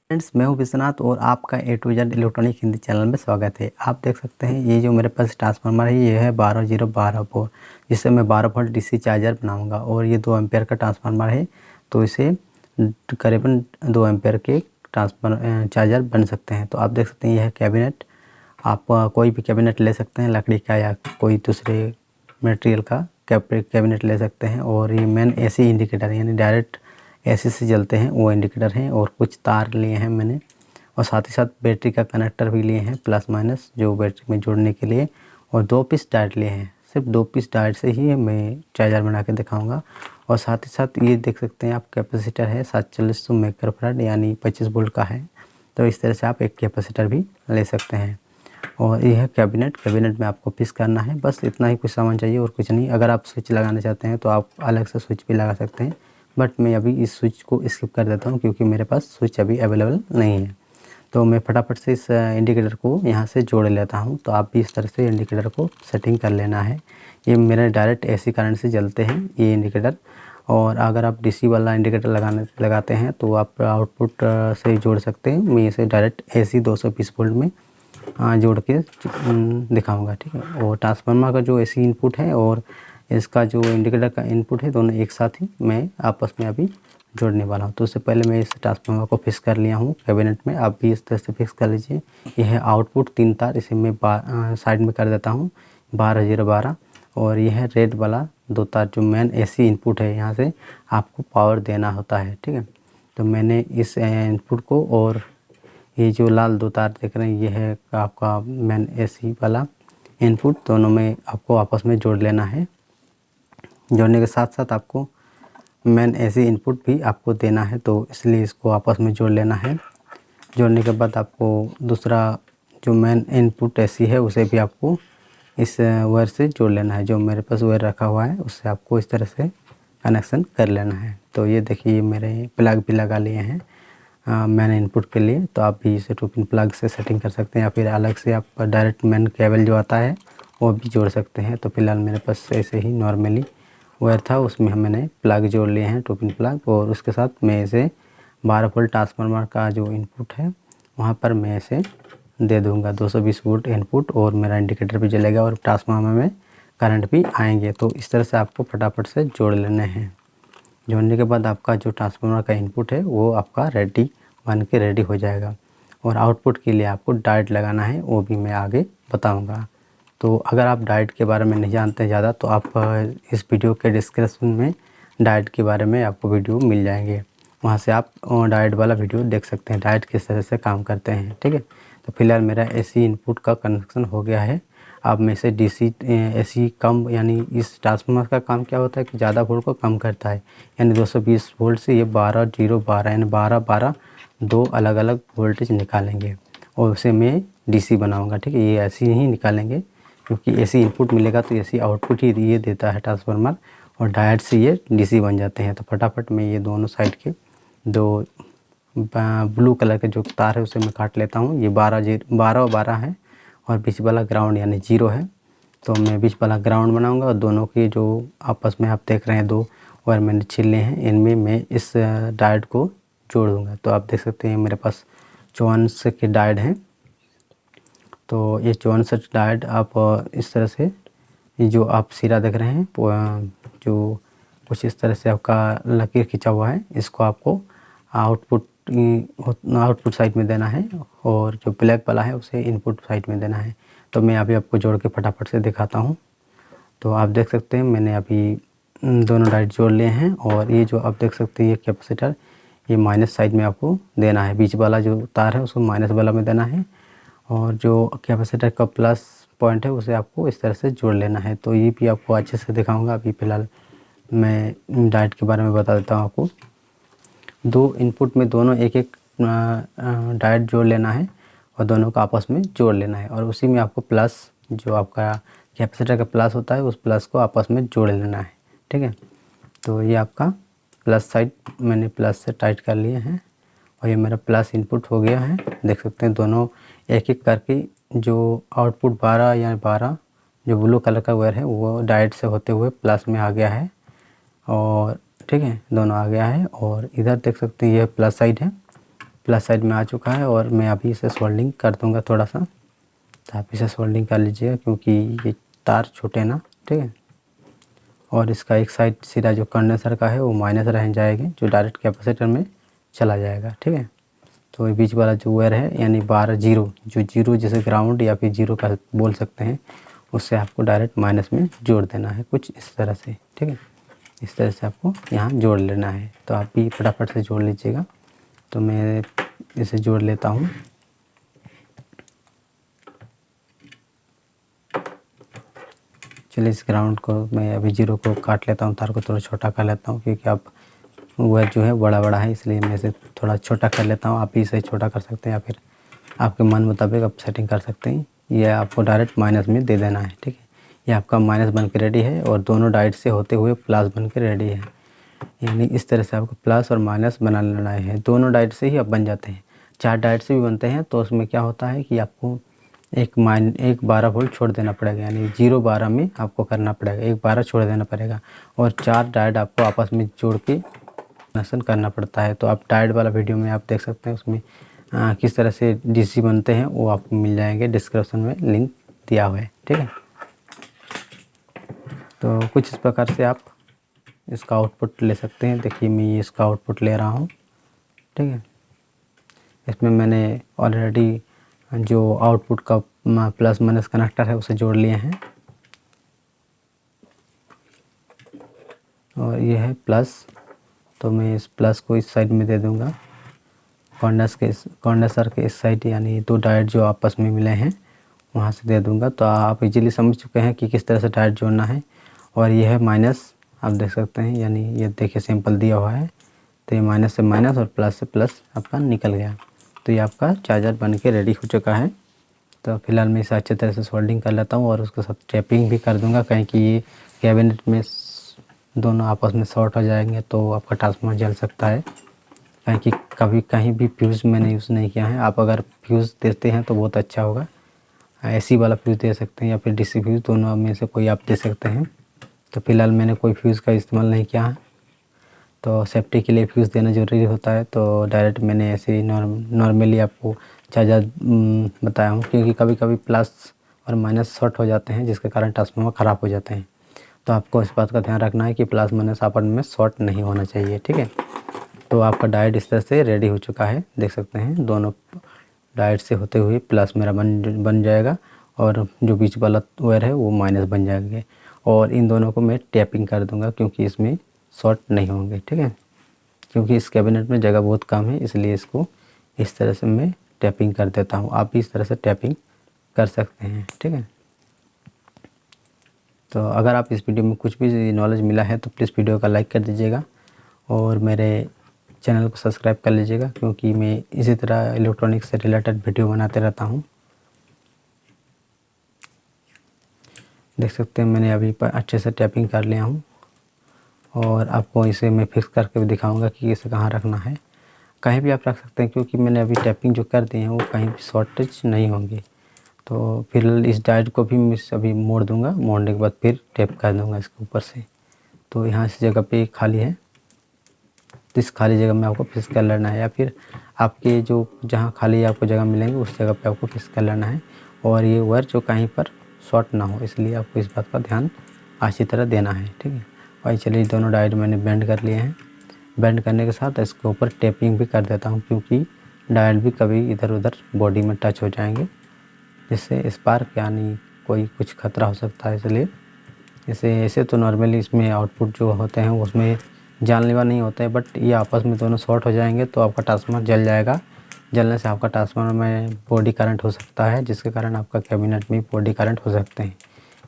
Friends, मैं हूं विश्वनाथ और आपका A to Z electronic Hindi channel में स्वागत है। आप देख सकते हैं ये जो मेरे पास ट्रांसफार्मर है ये है 12012 वोल्ट, जिससे मैं 12 वोल्ट डीसी चार्जर बनाऊंगा और ये 2 एम्पेयर का ट्रांसफार्मर है, तो इसे करीबन 2 एम्पेयर के ट्रांसफार्मर चार्जर बन सकते हैं। तो आप देख सकते हैं यह है कैबिनेट। आप कोई भी कैबिनेट ले सकते हैं, लकड़ी का या कोई दूसरे मटेरियल का कैबिनेट ले सकते हैं। और ये मेन एसी इंडिकेटर यानी डायरेक्ट एसी से जलते हैं वो इंडिकेटर हैं, और कुछ तार लिए हैं मैंने, और साथ ही साथ बैटरी का कनेक्टर भी लिए हैं प्लस माइनस जो बैटरी में जोड़ने के लिए, और 2 पीस डायोड लिए हैं। सिर्फ 2 पीस डायोड से ही मैं चार्जर बना के दिखाऊंगा। और साथ ही साथ ये देख सकते हैं आप कैपेसिटर है 4700 माइक्रोफैराड यानी 25 वोल्ट का है। तो इस तरह से आप एक कैपेसिटर भी ले सकते हैं। और ये है कैबिनेट में आपको फिक्स करना है, बस इतना ही कुछ सामान चाहिए और कुछ नहीं। अगर आप स्विच लगाना चाहते हैं तो आप अलग से स्विच भी लगा सकते हैं, बट मैं अभी इस स्विच को स्किप कर देता हूँ क्योंकि मेरे पास स्विच अभी अवेलेबल नहीं है। तो मैं फटाफट से इस इंडिकेटर को यहाँ से जोड़ लेता हूँ। तो आप भी इस तरह से इंडिकेटर को सेटिंग कर लेना है। ये मेरे डायरेक्ट एसी करंट से जलते हैं ये इंडिकेटर। और अगर आप डीसी वाला इंडिकेटर लगाते हैं तो आप आउटपुट से जोड़ सकते हैं। मैं इसे डायरेक्ट एसी 220 वोल्ट में जोड़ के दिखाऊंगा, ठीक है। और ट्रांसफार्मर का जो एसी इनपुट है और इसका जो इंडिकेटर का इनपुट है, दोनों एक साथ ही मैं आपस में अभी जोड़ने वाला हूँ। तो उससे पहले मैं इस ट्रांसफार्मर को फिक्स कर लिया हूँ कैबिनेट में। आप भी इस तरह से फिक्स कर लीजिए। यह है आउटपुट 3 तार, इसे मैं साइड में कर देता हूँ 12012। और यह है रेड वाला 2 तार जो मेन एसी इनपुट है, यहाँ से आपको पावर देना होता है, ठीक है। तो मैंने इस इनपुट को और ये जो लाल 2 तार देख रहे हैं ये है आपका मेन एसी वाला इनपुट, दोनों में आपको आपस में जोड़ लेना है। जोड़ने के साथ साथ आपको मेन एसी इनपुट भी आपको देना है, तो इसलिए इसको आपस में जोड़ लेना है। जोड़ने के बाद आपको दूसरा जो मेन इनपुट एसी है उसे भी आपको इस वायर से जोड़ लेना है। जो मेरे पास वायर रखा हुआ है उससे आपको इस तरह से कनेक्शन कर लेना है। तो ये देखिए मेरे प्लग भी लगा लिए हैं मेन इनपुट के लिए। तो आप भी इसे 2 पिन प्लग से सेटिंग कर सकते हैं, या फिर अलग से आप डायरेक्ट मेन केबल जो आता है वो भी जोड़ सकते हैं। तो फिलहाल मेरे पास ऐसे ही नॉर्मली वायर था, उसमें मैंने प्लग जोड़ लिए हैं 2 पिन प्लग। और उसके साथ मैं इसे 12 वोल्ट ट्रांसफार्मर का जो इनपुट है वहाँ पर मैं इसे दे दूँगा 220 वोल्ट इनपुट, और मेरा इंडिकेटर भी जलेगा और ट्रांसफार्मर में करंट भी आएंगे। तो इस तरह से आपको फटाफट से जोड़ लेने हैं। जोड़ने के बाद आपका जो ट्रांसफार्मर का इनपुट है वो आपका रेडी बन के रेडी हो जाएगा। और आउटपुट के लिए आपको डायोड लगाना है, वो भी मैं आगे बताऊंगा। तो अगर आप डायोड के बारे में नहीं जानते ज़्यादा तो आप इस वीडियो के डिस्क्रिप्शन में डायोड के बारे में आपको वीडियो मिल जाएंगे, वहाँ से आप डायोड वाला वीडियो देख सकते हैं, डायोड किस तरह से काम करते हैं, ठीक है। तो फिलहाल मेरा एसी इनपुट का कनेक्शन हो गया है। अब मैं इसे डीसी एसी कम, यानी इस ट्रांसफार्मर का काम क्या होता है कि ज़्यादा वोल्ट को कम करता है, यानी 220 वोल्ट से ये 12 यानी 12 2 अलग अलग वोल्टेज निकालेंगे और उसे मैं डीसी बनाऊंगा, ठीक है। ये ऐसे ही निकालेंगे क्योंकि एसी इनपुट मिलेगा तो एसी आउटपुट ही ये देता है ट्रांसफार्मर, और डायोड से ये डीसी बन जाते हैं। तो फटाफट मैं ये दोनों साइड के 2 ब्लू कलर के जो तार है उसे मैं काट लेता हूँ। ये 12 है और बीच वाला ग्राउंड यानी 0 है। तो मैं बीच वाला ग्राउंड बनाऊंगा और दोनों के जो आपस में आप देख रहे हैं 2 वायर मैंने छील लिए हैं, इनमें मैं इस डायोड को जोड़ दूंगा। तो आप देख सकते हैं मेरे पास 54 के डायोड हैं। तो ये 64 डायोड आप इस तरह से, ये जो आप सिरा देख रहे हैं जो कुछ इस तरह से आपका लकीर खींचा हुआ है, इसको आपको आउटपुट साइड में देना है, और जो ब्लैक वाला है उसे इनपुट साइड में देना है। तो मैं अभी आपको जोड़ के फटाफट से दिखाता हूँ। तो आप देख सकते हैं मैंने अभी दोनों डायोड जोड़ लिए हैं, और ये जो आप देख सकते हैं ये कैपेसिटर ये माइनस साइड में आपको देना है, बीच वाला जो तार है उसको माइनस वाला में देना है, और जो कैपेसिटर का प्लस पॉइंट है उसे आपको इस तरह से जोड़ लेना है। तो ये भी आपको अच्छे से दिखाऊंगा। अभी फ़िलहाल मैं डायोड के बारे में बता देता हूँ आपको। 2 इनपुट में दोनों एक एक डायोड जोड़ लेना है और दोनों को आपस में जोड़ लेना है, और उसी में आपको प्लस जो आपका कैपेसिटर का प्लस होता है उस प्लस को आपस में जोड़ लेना है, ठीक है। तो ये आपका प्लस साइड मैंने प्लस से टाइट कर लिए हैं, और ये मेरा प्लस इनपुट हो गया है। देख सकते हैं दोनों एक एक करके जो आउटपुट 12 जो ब्लू कलर का वायर है वो डायोड से होते हुए प्लस में आ गया है, और ठीक है दोनों आ गया है। और इधर देख सकते हैं ये प्लस साइड है, प्लस साइड में आ चुका है और मैं अभी इसे सोल्डिंग कर दूंगा थोड़ा सा। तो आप इसे सोल्डिंग कर लीजिएगा क्योंकि ये तार छूटे ना, ठीक है। और इसका एक साइड सिरा जो कंडेंसर का है वो माइनस रह जाएगी, जो डायरेक्ट कैपेसिटर में चला जाएगा, ठीक है। तो ये बीच वाला जो वायर है यानी 12 जीरो, जो जीरो जैसे ग्राउंड या फिर जीरो का बोल सकते हैं, उससे आपको डायरेक्ट माइनस में जोड़ देना है कुछ इस तरह से, ठीक है। इस तरह से आपको यहाँ जोड़ लेना है। तो आप भी फटाफट से जोड़ लीजिएगा। तो मैं इसे जोड़ लेता हूँ। चलिए इस ग्राउंड को मैं अभी जीरो को काट लेता हूँ, तार को थोड़ा छोटा कर लेता हूँ क्योंकि आप वायर जो है बड़ा बड़ा है, इसलिए मैं इसे थोड़ा छोटा कर लेता हूँ। आप भी इसे छोटा कर सकते हैं या फिर आपके मन मुताबिक आप सेटिंग कर सकते हैं। ये आपको डायरेक्ट माइनस में दे देना है, ठीक है। ये आपका माइनस बन के रेडी है और दोनों डाइट से होते हुए प्लस बन के रेडी है। यानी इस तरह से आपको प्लस और माइनस बना लेना है। दोनों डाइट से ही अब बन जाते हैं। 4 डाइट से भी बनते हैं तो उसमें क्या होता है कि आपको एक 12 वोल्ट छोड़ देना पड़ेगा, यानी 0 12 में आपको करना पड़ेगा, एक 12 छोड़ देना पड़ेगा और 4 डाइट आपको आपस में जोड़ के कनेक्शन करना पड़ता है। तो आप डाइट वाला वीडियो में आप देख सकते हैं, उसमें किस तरह से डीसी बनते हैं वो आपको मिल जाएंगे, डिस्क्रिप्शन में लिंक दिया हुआ है, ठीक है। तो कुछ इस प्रकार से आप इसका आउटपुट ले सकते हैं। देखिए मैं ये इसका आउटपुट ले रहा हूँ, ठीक है। इसमें मैंने ऑलरेडी जो आउटपुट का प्लस माइनस कनेक्टर है उसे जोड़ लिए हैं और ये है प्लस। तो मैं इस प्लस को इस साइड में दे दूंगा, कंडेंसर के इस साइड, यानी 2 डायोड जो आपस में मिले हैं वहाँ से दे दूंगा। तो आप इजीली समझ चुके हैं कि किस तरह से डायोड जोड़ना है। और ये है माइनस, आप देख सकते हैं, यानी ये देखिए सिंपल दिया हुआ है। तो ये माइनस से माइनस और प्लस से प्लस आपका निकल गया। तो ये आपका चार्जर बन के रेडी हो चुका है। तो फिलहाल मैं इसे अच्छे तरह से सोल्डिंग कर लेता हूँ और उसके साथ टैपिंग भी कर दूँगा, कहीं कि ये कैबिनेट में दोनों आपस में शॉर्ट हो जाएंगे तो आपका ट्रांसफार्मर जल सकता है। कहीं कि कभी कहीं भी फ्यूज़ मैंने यूज़ नहीं किया है। आप अगर फ्यूज़ देते हैं तो बहुत अच्छा होगा। एसी वाला फ्यूज़ दे सकते हैं या फिर डीसी फ्यूज़, दोनों में से कोई आप दे सकते हैं। तो फिलहाल मैंने कोई फ्यूज़ का इस्तेमाल नहीं किया है। तो सेफ्टी के लिए फ्यूज़ देना ज़रूरी होता है। तो डायरेक्ट मैंने ऐसे ही नॉर्मली आपको चार्जर बताया हूँ, क्योंकि कभी कभी प्लस और माइनस शॉर्ट हो जाते हैं जिसके कारण ट्रांसफार्मर ख़राब हो जाते हैं। तो आपको इस बात का ध्यान रखना है कि प्लस माइनस आपस में शॉर्ट नहीं होना चाहिए, ठीक है। तो आपका डायोड इस तरह से रेडी हो चुका है, देख सकते हैं। दोनों डायोड से होते हुए प्लस मेरा बन जाएगा और जो बीच वाला वायर है वो माइनस बन जाएंगे। और इन दोनों को मैं टैपिंग कर दूंगा क्योंकि इसमें शॉर्ट नहीं होंगे, ठीक है। क्योंकि इस कैबिनेट में जगह बहुत कम है, इसलिए इसको इस तरह से मैं टैपिंग कर देता हूँ। आप भी इस तरह से टैपिंग कर सकते हैं, ठीक है। तो अगर आप इस वीडियो में कुछ भी नॉलेज मिला है तो प्लीज़ वीडियो का लाइक कर दीजिएगा और मेरे चैनल को सब्सक्राइब कर लीजिएगा, क्योंकि मैं इसी तरह इलेक्ट्रॉनिक्स से रिलेटेड वीडियो बनाते रहता हूँ। देख सकते हैं मैंने अभी अच्छे से टैपिंग कर लिया हूँ और आपको इसे मैं फिक्स करके भी दिखाऊंगा कि इसे कहाँ रखना है। कहीं भी आप रख सकते हैं क्योंकि मैंने अभी टैपिंग जो कर दी है वो कहीं भी शॉर्टेज नहीं होंगे। तो फिर इस डायोड को भी मैं अभी मोड़ दूंगा, मोड़ने के बाद फिर टैप कर दूंगा इसके ऊपर से। तो यहाँ इस जगह पे खाली है, तो इस खाली जगह में आपको फिक्स कर लेना है, या फिर आपके जो जहाँ खाली आपको जगह मिलेंगे उस जगह पे आपको फिक्स कर लेना है। और ये वायर जो कहीं पर शॉर्ट ना हो, इसलिए आपको इस बात का ध्यान अच्छी तरह देना है, ठीक है। और चलिए दोनों डायोड मैंने बेंड कर लिए हैं। बेंड करने के साथ इसके ऊपर टेपिंग भी कर देता हूँ, क्योंकि डायोड भी कभी इधर उधर बॉडी में टच हो जाएंगे, जिससे स्पार्क यानी कोई कुछ खतरा हो सकता है। इसलिए ऐसे तो नॉर्मली इसमें आउटपुट जो होते हैं उसमें जानलेवा नहीं होते हैं, बट ये आपस में दोनों शॉर्ट हो जाएंगे तो आपका ट्रांसफार्मर जल जाएगा। जलने से आपका ट्रांसफार्मर में बॉडी करंट हो सकता है, जिसके कारण आपका कैबिनेट में बॉडी करंट हो सकते हैं।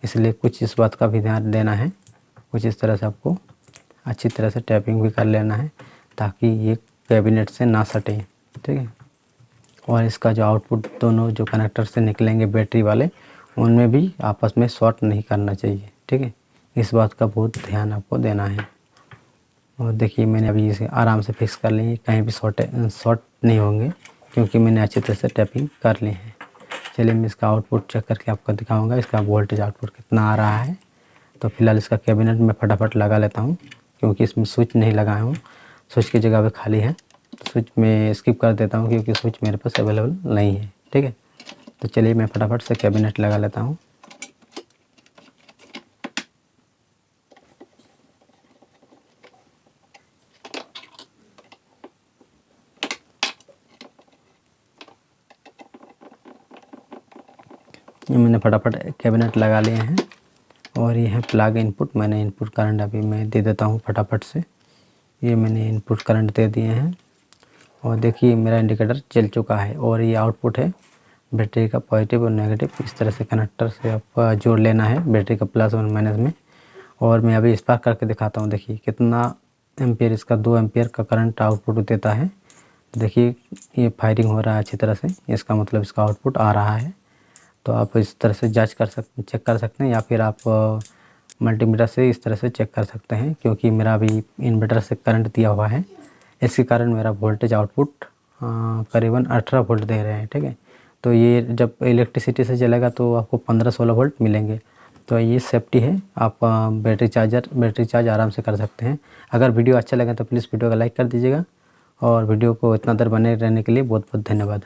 इसलिए कुछ इस बात का भी ध्यान देना है। कुछ इस तरह से आपको अच्छी तरह से टैपिंग भी कर लेना है ताकि ये कैबिनेट से ना सटे, ठीक है। और इसका जो आउटपुट दोनों जो कनेक्टर से निकलेंगे बैटरी वाले, उनमें भी आपस में शॉर्ट नहीं करना चाहिए, ठीक है। इस बात का बहुत ध्यान आपको देना है। और देखिए मैंने अभी इसे आराम से फिक्स कर ली है, कहीं भी शॉर्ट नहीं होंगे क्योंकि मैंने अच्छी तरह से टैपिंग कर ली है। चलिए मैं इसका आउटपुट चेक करके आपको दिखाऊंगा इसका वोल्टेज आउटपुट कितना आ रहा है। तो फिलहाल इसका कैबिनेट में फटाफट लगा लेता हूँ, क्योंकि इसमें स्विच नहीं लगाया हूँ, स्विच की जगह पे खाली है। स्विच में स्किप कर देता हूँ क्योंकि स्विच मेरे पास अवेलेबल नहीं है। ठीक है, तो चलिए मैं फटाफट से कैबिनेट लगा लेता हूँ। ये मैंने फटाफट कैबिनेट लगा लिए हैं और ये है प्लग इनपुट। मैंने इनपुट करंट अभी मैं दे देता हूँ फटाफट से। ये मैंने इनपुट करंट दे दिए हैं और देखिए मेरा इंडिकेटर चल चुका है और ये आउटपुट है बैटरी का पॉजिटिव और नेगेटिव। इस तरह से कनेक्टर से आप जोड़ लेना है बैटरी का प्लस और माइनस में। और मैं अभी स्पार्क करके दिखाता हूँ, देखिए कितना एम्पियर इसका 2 एम्पियर का करंट आउटपुट देता है। देखिए ये फायरिंग हो रहा है अच्छी तरह से, इसका मतलब इसका आउटपुट आ रहा है। तो आप इस तरह से चेक कर सकते हैं या फिर आप मल्टीमीटर से इस तरह से चेक कर सकते हैं, क्योंकि मेरा अभी इन्वर्टर से करंट दिया हुआ है, इसके कारण मेरा वोल्टेज आउटपुट करीबन 18 वोल्ट दे रहे हैं। ठीक है, तो ये जब इलेक्ट्रिसिटी से चलेगा तो आपको 15-16 वोल्ट मिलेंगे। तो ये सेफ्टी है, आप बैटरी चार्ज आराम से कर सकते हैं। अगर वीडियो अच्छा लगे तो प्लीज़ वीडियो को लाइक कर दीजिएगा और वीडियो को इतना देर बने रहने के लिए बहुत बहुत धन्यवाद।